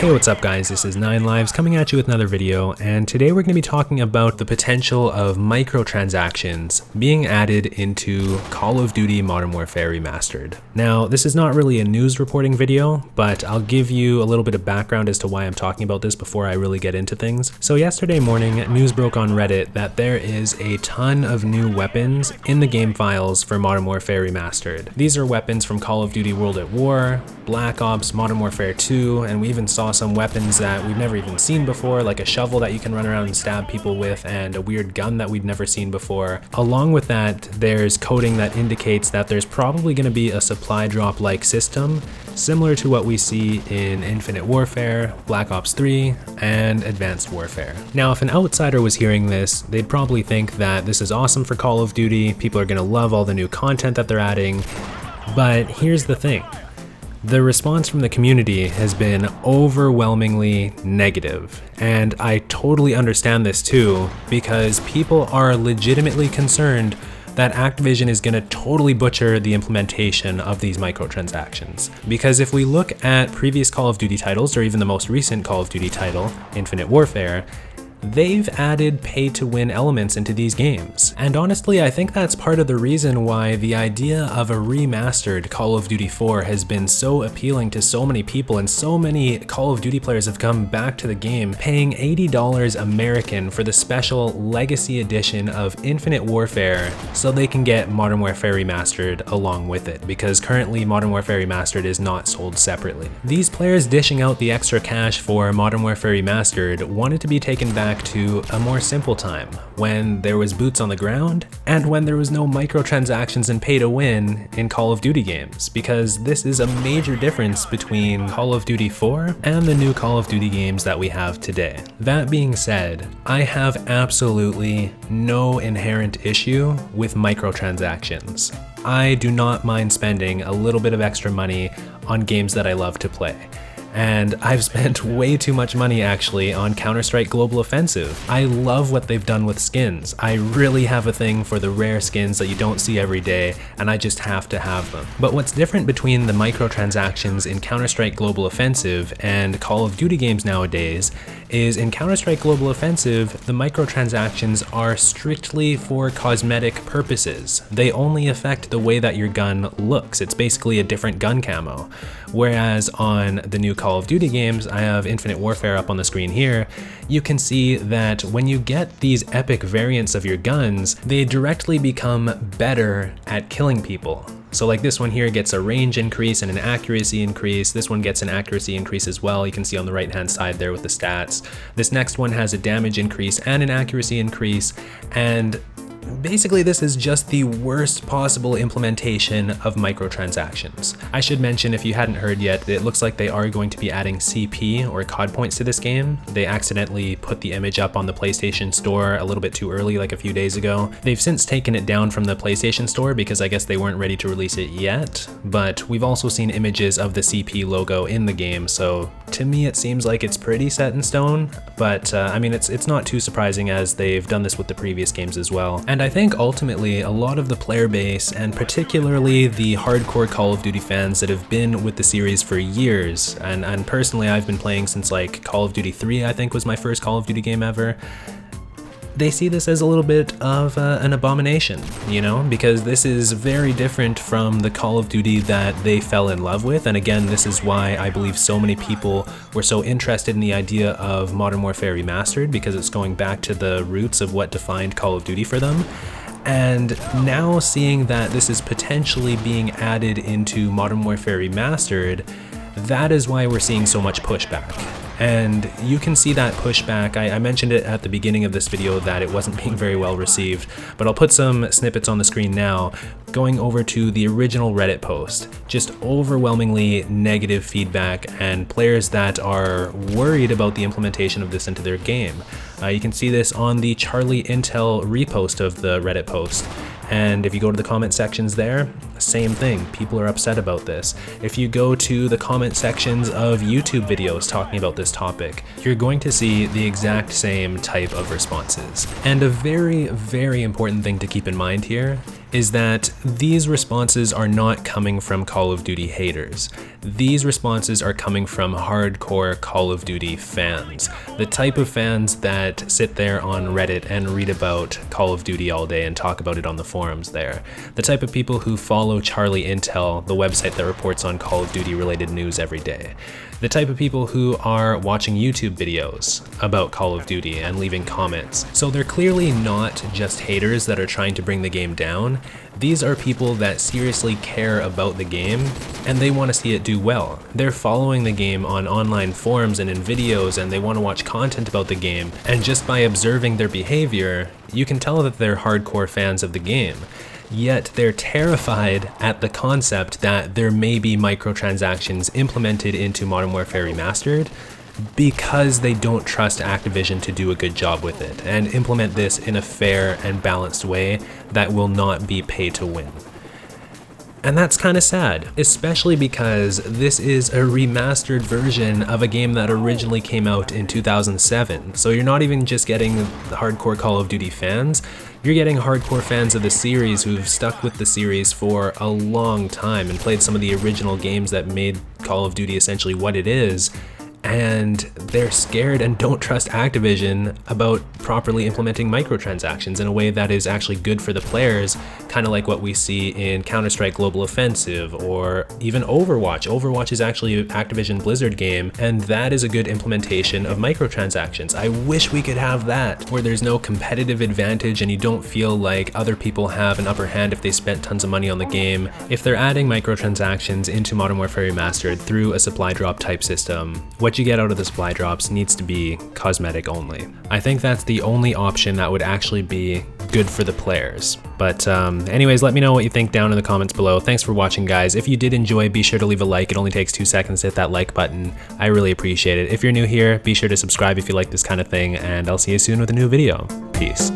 Hey, what's up guys, this is 9Lives coming at you with another video, and today we're going to be talking about the potential of microtransactions being added into Call of Duty Modern Warfare Remastered. Now, this is not really a news reporting video, but I'll give you a little bit of background as to why I'm talking about this before I really get into things. So yesterday morning, news broke on Reddit that there is a ton of new weapons in the game files for Modern Warfare Remastered. These are weapons from Call of Duty World at War, Black Ops, Modern Warfare 2, and we even saw some weapons that we've never even seen before, like a shovel that you can run around and stab people with, and a weird gun that we'd never seen before. Along with that, there's coding that indicates that there's probably going to be a supply drop-like system, similar to what we see in Infinite Warfare, Black Ops 3, and Advanced Warfare. Now, if an outsider was hearing this, they'd probably think that this is awesome for Call of Duty, people are going to love all the new content that they're adding, but here's the thing. The response from the community has been overwhelmingly negative, and I totally understand this too, because people are legitimately concerned that Activision is going to totally butcher the implementation of these microtransactions. Because if we look at previous Call of Duty titles, or even the most recent Call of Duty title, Infinite Warfare, they've added pay-to-win elements into these games. And honestly, I think that's part of the reason why the idea of a remastered Call of Duty 4 has been so appealing to so many people, and so many Call of Duty players have come back to the game paying $80 American for the special Legacy Edition of Infinite Warfare so they can get Modern Warfare Remastered along with it, because currently Modern Warfare Remastered is not sold separately. These players dishing out the extra cash for Modern Warfare Remastered wanted to be taken back to a more simple time, when there was boots on the ground, and when there was no microtransactions and pay to win in Call of Duty games, because this is a major difference between Call of Duty 4 and the new Call of Duty games that we have today. That being said, I have absolutely no inherent issue with microtransactions. I do not mind spending a little bit of extra money on games that I love to play. And I've spent way too much money actually on Counter-Strike Global Offensive. I love what they've done with skins. I really have a thing for the rare skins that you don't see every day, and I just have to have them. But what's different between the microtransactions in Counter-Strike Global Offensive and Call of Duty games nowadays is in Counter-Strike Global Offensive, the microtransactions are strictly for cosmetic purposes. They only affect the way that your gun looks. It's basically a different gun camo. Whereas on the new Call of Duty games, I have Infinite Warfare up on the screen here, you can see that when you get these epic variants of your guns, they directly become better at killing people. So like this one here gets a range increase and an accuracy increase. This one gets an accuracy increase as well. You can see on the right hand side there with the stats. This next one has a damage increase and an accuracy increase, and basically, this is just the worst possible implementation of microtransactions. I should mention, if you hadn't heard yet, it looks like they are going to be adding CP or COD points to this game. They accidentally put the image up on the PlayStation Store a little bit too early, like a few days ago. They've since taken it down from the PlayStation Store because I guess they weren't ready to release it yet, but we've also seen images of the CP logo in the game, so to me it seems like it's pretty set in stone, but I mean, it's not too surprising as they've done this with the previous games as well. And I think ultimately a lot of the player base, and particularly the hardcore Call of Duty fans that have been with the series for years, and personally I've been playing since like Call of Duty 3 I think was my first Call of Duty game ever, they see this as a little bit of an abomination, you know, because this is very different from the Call of Duty that they fell in love with. And again, this is why I believe so many people were so interested in the idea of Modern Warfare Remastered, because it's going back to the roots of what defined Call of Duty for them. And now seeing that this is potentially being added into Modern Warfare Remastered, that is why we're seeing so much pushback. And you can see that pushback. I mentioned it at the beginning of this video that it wasn't being very well received, but I'll put some snippets on the screen now, going over to the original Reddit post. Just overwhelmingly negative feedback and players that are worried about the implementation of this into their game. You can see this on the Charlie Intel repost of the Reddit post. And if you go to the comment sections there, same thing, people are upset about this. If you go to the comment sections of YouTube videos talking about this topic, you're going to see the exact same type of responses. And a very, very important thing to keep in mind here is that these responses are not coming from Call of Duty haters. These responses are coming from hardcore Call of Duty fans. The type of fans that sit there on Reddit and read about Call of Duty all day and talk about it on the forums there. The type of people who follow Charlie Intel, the website that reports on Call of Duty related news every day. The type of people who are watching YouTube videos about Call of Duty and leaving comments. So they're clearly not just haters that are trying to bring the game down. These are people that seriously care about the game and they want to see it do well. They're following the game on online forums and in videos, and they want to watch content about the game, and just by observing their behavior, you can tell that they're hardcore fans of the game. Yet they're terrified at the concept that there may be microtransactions implemented into Modern Warfare Remastered because they don't trust Activision to do a good job with it and implement this in a fair and balanced way that will not be pay to win. And that's kind of sad, especially because this is a remastered version of a game that originally came out in 2007. So you're not even just getting the hardcore Call of Duty fans, you're getting hardcore fans of the series who've stuck with the series for a long time and played some of the original games that made Call of Duty essentially what it is. And they're scared and don't trust Activision about properly implementing microtransactions in a way that is actually good for the players, kind of like what we see in Counter-Strike Global Offensive or even Overwatch. Overwatch is actually an Activision Blizzard game, and that is a good implementation of microtransactions. I wish we could have that, where there's no competitive advantage and you don't feel like other people have an upper hand if they spent tons of money on the game. If they're adding microtransactions into Modern Warfare Remastered through a supply drop type system, what you get out of the supply drops needs to be cosmetic only. I think that's the only option that would actually be good for the players. But anyways, let me know what you think down in the comments below. Thanks for watching, guys. If you did enjoy, be sure to leave a like. It only takes 2 seconds to hit that like button. I really appreciate it. If you're new here, be sure to subscribe if you like this kind of thing, and I'll see you soon with a new video. Peace.